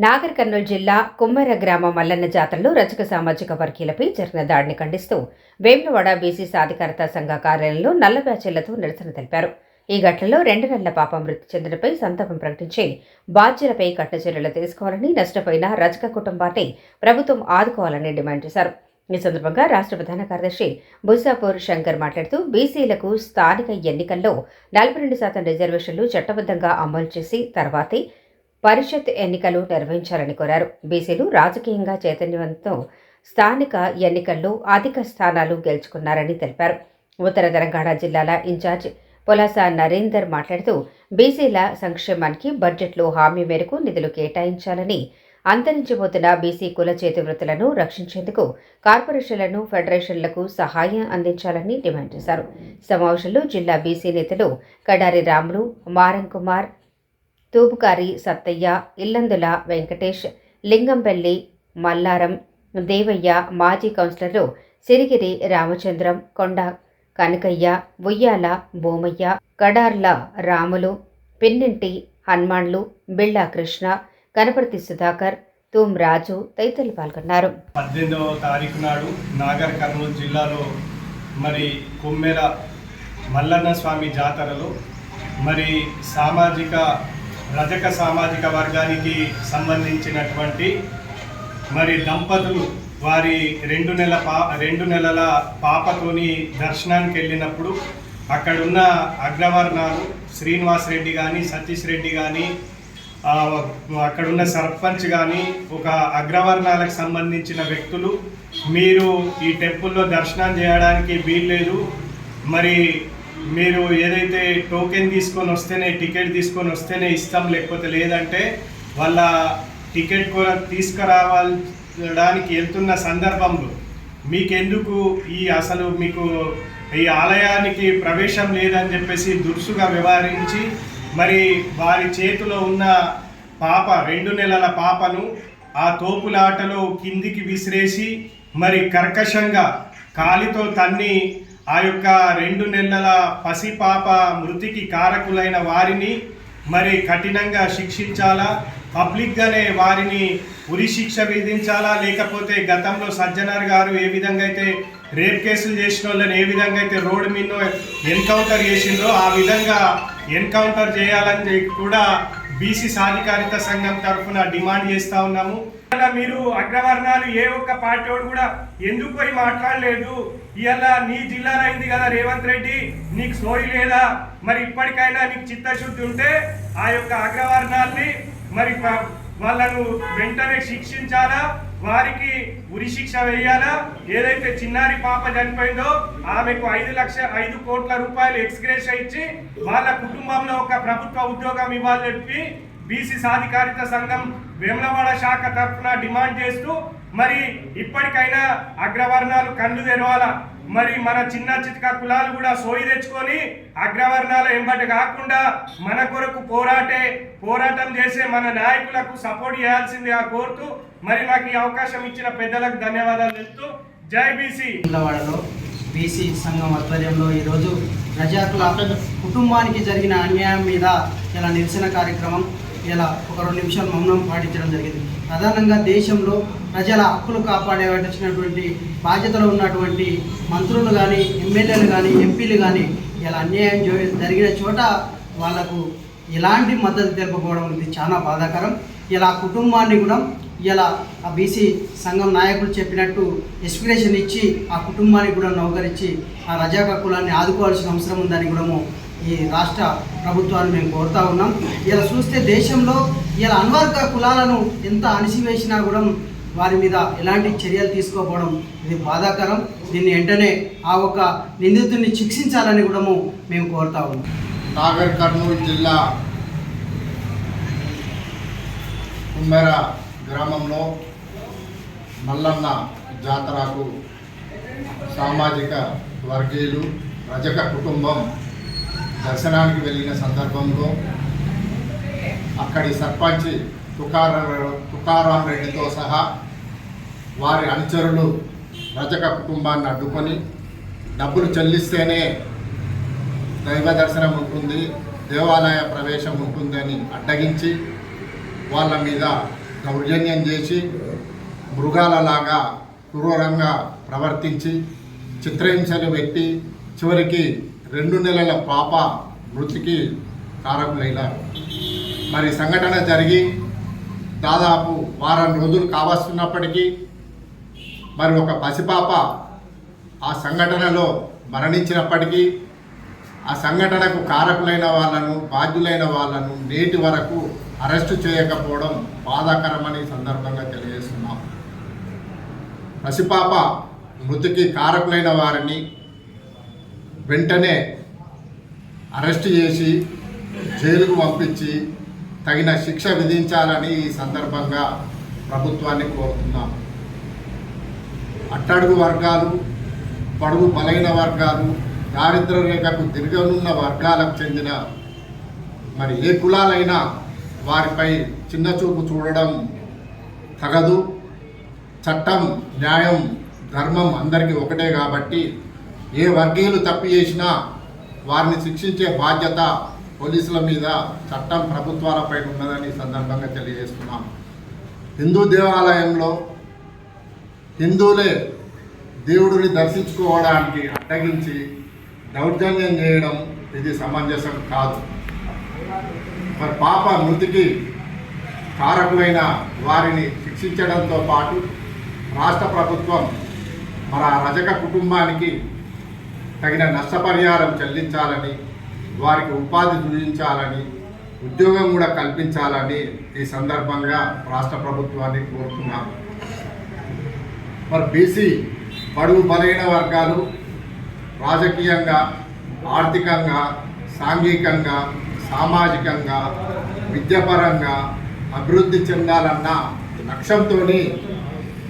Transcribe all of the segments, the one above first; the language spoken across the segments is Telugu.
నాగర్ కర్నూలు జిల్లా కుమ్మెర గ్రామ మల్లన్న జాతరలో రజక సామాజిక వర్గీయులపై జరిగిన దాడిని ఖండిస్తూ వేములవాడ బీసీ సాధికారత సంఘ కార్యాలయంలో నల్ల బ్యాచీలతో నిరసన తెలిపారు. ఈ ఘటనలో 2 నెలల పాప మృతి చెందడంపై సంతాపం ప్రకటించి బాధ్యులపై కఠిన చర్యలు తీసుకోవాలని, నష్టపోయిన రజక కుటుంబాన్ని ప్రభుత్వం ఆదుకోవాలని డిమాండ్ చేశారు. ఈ సందర్భంగా రాష్ట్ర ప్రధాన కార్యదర్శి బుస్సాపూర్ శంకర్ మాట్లాడుతూ బీసీలకు స్థానిక ఎన్నికల్లో 42% రిజర్వేషన్లు చట్టబద్ధంగా అమలు చేసి తర్వాతే పరిషత్ ఎన్నికలు నిర్వహించాలని కోరారు. బీసీలు రాజకీయంగా చైతన్యవంతం స్థానిక ఎన్నికల్లో అధిక స్థానాలు గెలుచుకున్నారని తెలిపారు. ఉత్తర తెలంగాణ జిల్లాల ఇన్ఛార్జ్ పొలాస నరేందర్ మాట్లాడుతూ బీసీల సంక్షేమానికి బడ్జెట్లో హామీ మేరకు నిధులు కేటాయించాలని, అంతరించిపోతున్న బీసీ కుల చేతి వృత్తులను రక్షించేందుకు కార్పొరేషన్లను, ఫెడరేషన్లకు సహాయం అందించాలని డిమాండ్ చేశారు. సమావేశంలో జిల్లా బీసీ నేతలు కడారి రాములు, మారం కుమార్, తూపుకారి సత్తయ్య, ఇల్లందుల వెంకటేష్, లింగంపల్లి మల్లారం, దేవయ్య, మాజీ కౌన్సిలర్లు సిరిగిరి రామచంద్రం, కొండ కనకయ్య, ఉయ్యాల భూమయ్య, కడార్ల రాములు, పిన్నింటి హనుమాన్లు, బిళ్ళ కృష్ణ, కనపర్తి సుధాకర్, తూమ్ రాజు తదితరులు పాల్గొన్నారు. 18వ తారీఖు నాడు నాగర్ కర్నూలు జిల్లాలో కుమ్మెర మల్లన్న స్వామి జాతరలో రజక సామాజిక వర్గానికి సంబంధించినటువంటి దంపతులు వారి 2 నెలల పాపతోని దర్శనానికి వెళ్ళినప్పుడు అక్కడున్న అగ్రవర్ణాలు శ్రీనివాస్ రెడ్డి కానీ, సతీష్ రెడ్డి కానీ, అక్కడున్న సర్పంచ్ కానీ, ఒక అగ్రవర్ణాలకు సంబంధించిన వ్యక్తులు మీరు ఈ టెంపుల్లో దర్శనం చేయడానికి వీల్లేదు, మీరు ఏదైతే టోకెన్ తీసుకొని వస్తేనే, టికెట్ తీసుకొని వస్తేనే ఇస్తాం, లేకపోతే లేదంటే వాళ్ళ టికెట్ కూడా తీసుకురావడానికి వెళ్తున్న సందర్భంలో మీకెందుకు మీకు ఈ ఆలయానికి ప్రవేశం లేదని చెప్పేసి దురుసుగా వ్యవహరించి వారి చేతిలో ఉన్న పాప 2 నెలల పాపను ఆ తోపులాటలో కిందికి విసిరేసి కర్కశంగా కాలితో తన్ని ఆ యొక్క 2 నెలల పసిపాప మృతికి కారకులైన వారిని కఠినంగా శిక్షించాలా, పబ్లిక్గానే వారిని ఉరి శిక్ష విధించాలా, లేకపోతే గతంలో సజ్జనార్ గారు ఏ విధంగా అయితే రేప్ కేసులు చేసిన వాళ్ళని ఏ విధంగా అయితే రోడ్డు మీద ఎన్కౌంటర్ చేసిండ్రో ఆ విధంగా ఎన్కౌంటర్ చేయాలని కూడా బీసీ సాధికారిత సంఘం తరఫున డిమాండ్ చేస్తూ ఉన్నాము. మీరు అగ్రవర్ణాలు ఏ ఒక్క పార్టీ వాడు కూడా ఎందుకు పోయి మాట్లాడలేదు? ఇవాళ నీ జిల్లాలో అయింది కదా రేవంత్ రెడ్డి, నీకు సోయి లేదా? ఇప్పటికైనా నీకు చిత్తశుద్ధి ఉంటే ఆ యొక్క అగ్రవర్ణాల్ని వాళ్ళను వెంటనే శిక్షించాలా, వారికి ఉరి శిక్ష వేయాలా. ఏదైతే చిన్నారి పాప చనిపోయిందో ఆమెకు 5 కోట్ల రూపాయలు ఎక్స్గ్రేషియా ఇచ్చి వాళ్ళ కుటుంబంలో ఒక ప్రభుత్వ ఉద్యోగం ఇవ్వాలని చెప్పి బీసీ సాధికారిత సంఘం వేములవాడ శాఖ తరఫున డిమాండ్ చేస్తూ ఇప్పటికైనా అగ్రవర్ణాలు కళ్ళు తెరవాలా. మన చిన్న చితక కులాలు కూడా సోయి తెచ్చుకొని అగ్రవర్ణాల ఎంబటి కాకుండా మన కొరకు పోరాటం చేసే మన నాయకులకు సపోర్ట్ చేయాల్సిందిగా కోరుతూ మాకు ఈ అవకాశం ఇచ్చిన పెద్దలకు ధన్యవాదాలు చెప్తూ జై బీసీ. వేములవాడలో బీసీ సంఘం ఆధ్వర్యంలో ఈరోజు రజాకుల కుటుంబానికి జరిగిన అన్యాయం మీద ఇలా నిరసన కార్యక్రమం ఇలా ఒక 2 నిమిషాలు మౌనం పాటించడం జరిగింది. ప్రధానంగా దేశంలో ప్రజల హక్కులు కాపాడేటటువంటి బాధ్యతలో ఉన్నటువంటి మంత్రులు కానీ, ఎమ్మెల్యేలు కానీ, ఎంపీలు కానీ ఇలా అన్యాయం జరిగిన చోట వాళ్లకు ఎలాంటి మద్దతు తెలుపుకోవడం ఇది చాలా బాధాకరం. ఇలా కుటుంబాన్ని కూడా ఇలా ఆ బీసీ సంఘం నాయకులు చెప్పినట్టు ఎక్స్ప్రెషన్ ఇచ్చి ఆ కుటుంబానికి కూడా నౌకరించి ఆ రజాక కులాన్ని ఆదుకోవాల్సిన అవసరం ఉందని కూడా ఈ రాష్ట్ర ప్రభుత్వాన్ని మేము కోరుతా ఉన్నాం. ఇలా చూస్తే దేశంలో ఇలా అన్వర్గ కులాలను ఎంత అణిసివేసినా కూడా వారి మీద ఎలాంటి చర్యలు తీసుకోకపోవడం ఇది బాధాకరం. దీన్ని వెంటనే ఆ ఒక్క నిందితుడిని శిక్షించాలని కూడా మేము కోరుతా ఉన్నాం. నాగర్ కర్నూలు జిల్లా కుమ్మెర గ్రామంలో మల్లన్న జాతరకు సామాజిక వర్గీయులు రజక కుటుంబం దర్శనానికి వెళ్ళిన సందర్భంలో అక్కడి సర్పంచ్ తుకారాం రెడ్డితో సహా వారి అనుచరులు రజక కుటుంబాన్ని అడ్డుకొని డబ్బులు చెల్లిస్తేనే దైవ దర్శనం ఉంటుంది, దేవాలయ ప్రవేశం ఉంటుందని అడ్డగించి వాళ్ళ మీద దౌర్జన్యం చేసి మృగాలలాగా క్రూరంగా ప్రవర్తించి చిత్రహింసలు పెట్టి చివరికి 2 నెలల పాప మృతికి కారకులైనారు. మరి సంఘటన జరిగి దాదాపు వారం రోజులు కావస్తున్నప్పటికీ మరి ఒక పసిపాప ఆ సంఘటనలో మరణించినప్పటికీ ఆ సంఘటనకు కారకులైన వాళ్ళను, బాధ్యులైన వాళ్ళను నేటి వరకు అరెస్టు చేయకపోవడం బాధాకరమని సందర్భంగా తెలియజేస్తున్నాం. పసిపాప మృతికి కారకులైన వారిని వెంటనే అరెస్టు చేసి జైలుకు పంపించి తగిన శిక్ష విధించాలని ఈ సందర్భంగా ప్రభుత్వాన్ని కోరుతున్నాం. అట్టడుగు వర్గాలు, బడుగు బలైన వర్గాలు, దారిద్ర్య రేఖకు దిగనున్న వర్గాలకు చెందిన మరి ఏ కులాలైనా వారిపై చిన్నచూపు చూడడం తగదు. చట్టం, న్యాయం, ధర్మం అందరికీ ఒకటే కాబట్టి ఏ వర్గీయులు తప్పు చేసినా వారిని శిక్షించే బాధ్యత పోలీసుల మీద, చట్టం ప్రభుత్వాలపై ఉన్నదని సందర్భంగా తెలియజేస్తున్నాం. హిందూ దేవాలయంలో హిందువులే దేవుడిని దర్శించుకోవడానికి అడ్డగించి దౌర్జన్యం చేయడం ఇది సమంజసం కాదు. మరి పాప మృతికి కారకులైన వారిని శిక్షించడంతో పాటు రాష్ట్ర ప్రభుత్వం మన రజక కుటుంబానికి తగిన నష్టపరిహారం చెల్లించాలని, వారికి ఉపాధి చూపించాలని, ఉద్యోగం కూడా కల్పించాలని ఈ సందర్భంగా రాష్ట్ర ప్రభుత్వాన్ని కోరుతున్నాం. మరి బీసీ బడుగు బలైన వర్గాలు రాజకీయంగా, ఆర్థికంగా, సాంఘికంగా, సామాజికంగా, విద్యాపరంగా అభివృద్ధి చెందాలన్న లక్ష్యంతో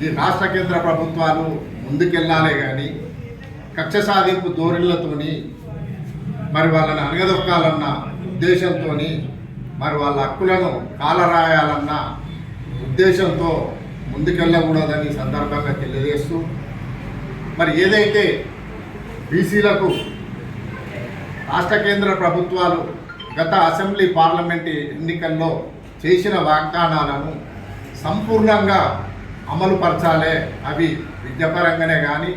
ఈ రాష్ట్ర కేంద్ర ప్రభుత్వాలు ముందుకెళ్ళాలే కానీ కక్ష సాధింపు ధోరణులతోని మరి వాళ్ళని అణగదొక్కాలన్న ఉద్దేశంతో, మరి వాళ్ళ హక్కులను కాలరాయాలన్న ఉద్దేశంతో ముందుకెళ్ళకూడదని సందర్భంగా తెలియజేస్తూ, మరి ఏదైతే బీసీలకు రాష్ట్ర కేంద్ర ప్రభుత్వాలు గత అసెంబ్లీ పార్లమెంటు ఎన్నికల్లో చేసిన వాగ్దానాలను సంపూర్ణంగా అమలుపరచాలే. అవి విద్యాపరంగానే కానీ,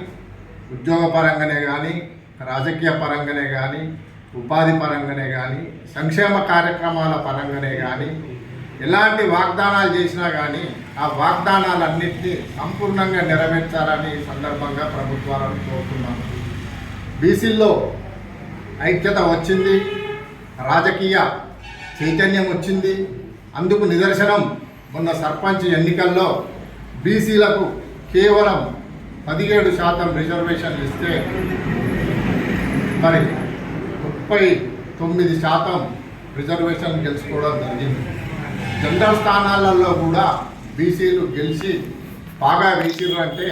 ఉద్యోగపరంగానే కానీ, రాజకీయ పరంగానే కానీ, ఉపాధి పరంగానే కానీ, సంక్షేమ కార్యక్రమాల పరంగానే కానీ ఎలాంటి వాగ్దానాలు చేసినా కానీ ఆ వాగ్దానాలన్నింటినీ సంపూర్ణంగా నెరవేర్చాలని సందర్భంగా ప్రభుత్వాలను కోరుతున్నాను. బీసీల్లో ఐక్యత వచ్చింది, రాజకీయ చైతన్యం వచ్చింది. అందుకు నిదర్శనం మొన్న సర్పంచ్ ఎన్నికల్లో బీసీలకు కేవలం 17% రిజర్వేషన్లు ఇస్తే మరి 39% రిజర్వేషన్ గెలుచుకోవడం జరిగింది. జనరల్ స్థానాలలో కూడా బీసీలు గెలిచి బాగా వేసిర్రు అంటే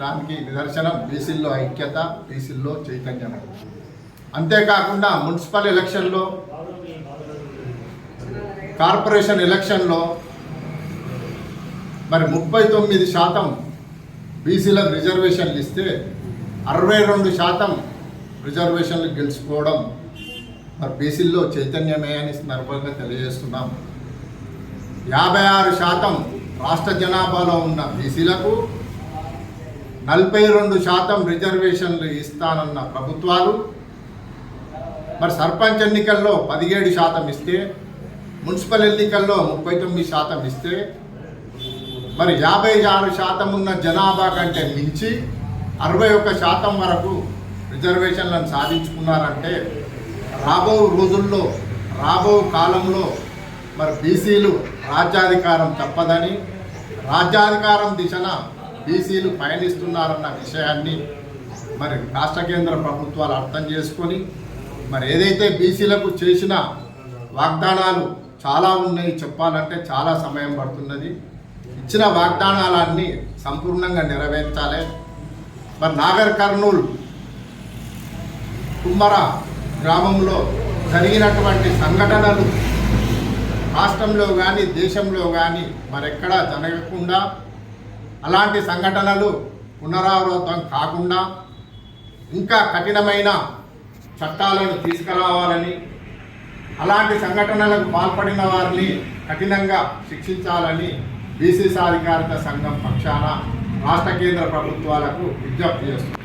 దానికి నిదర్శనం బీసీల్లో ఐక్యత, బీసీల్లో చైతన్యం. అంతేకాకుండా మున్సిపల్ ఎలక్షన్లో, కార్పొరేషన్ ఎలక్షన్లో మరి 39% బీసీలకు రిజర్వేషన్లు ఇస్తే 62% రిజర్వేషన్లు గెలుచుకోవడం మరి బీసీల్లో చైతన్యమే అని సందర్భంగా తెలియజేస్తున్నాం. 56% రాష్ట్ర జనాభాలో ఉన్న బీసీలకు 42% రిజర్వేషన్లు ఇస్తానన్న ప్రభుత్వాలు మరి సర్పంచ్ ఎన్నికల్లో 17% ఇస్తే, మున్సిపల్ ఎన్నికల్లో 39% ఇస్తే, మరి 56% ఉన్న జనాభా కంటే మించి 61% వరకు రిజర్వేషన్లను సాధించుకున్నారంటే రాబో రోజుల్లో, రాబో కాలంలో మరి బీసీలు రాజ్యాధికారం తప్పదని, రాజ్యాధికారం దిశన బీసీలు పయనిస్తున్నారన్న విషయాన్ని మరి రాష్ట్ర కేంద్ర ప్రభుత్వాలు అర్థం చేసుకొని మరి ఏదైతే బీసీలకు చేసిన వాగ్దానాలు చాలా ఉన్నాయి, చెప్పాలంటే చాలా సమయం పడుతున్నది. ఇచ్చిన వాగ్దానాలన్నీ సంపూర్ణంగా నెరవేర్చాలి. మరి నాగర్ కర్నూల్ కుమ్మర గ్రామంలో జరిగినటువంటి సంఘటనలు రాష్ట్రంలో కానీ, దేశంలో కానీ మరెక్కడా జరగకుండా, అలాంటి సంఘటనలు పునరావృతం కాకుండా ఇంకా కఠినమైన చట్టాలను తీసుకురావాలని, అలాంటి సంఘటనలకు పాల్పడిన వారిని కఠినంగా శిక్షించాలని బీసీ సాధికారత సంఘం పక్షాన రాష్ట్ర కేంద్ర ప్రభుత్వాలకు విజ్ఞప్తి చేస్తుంది.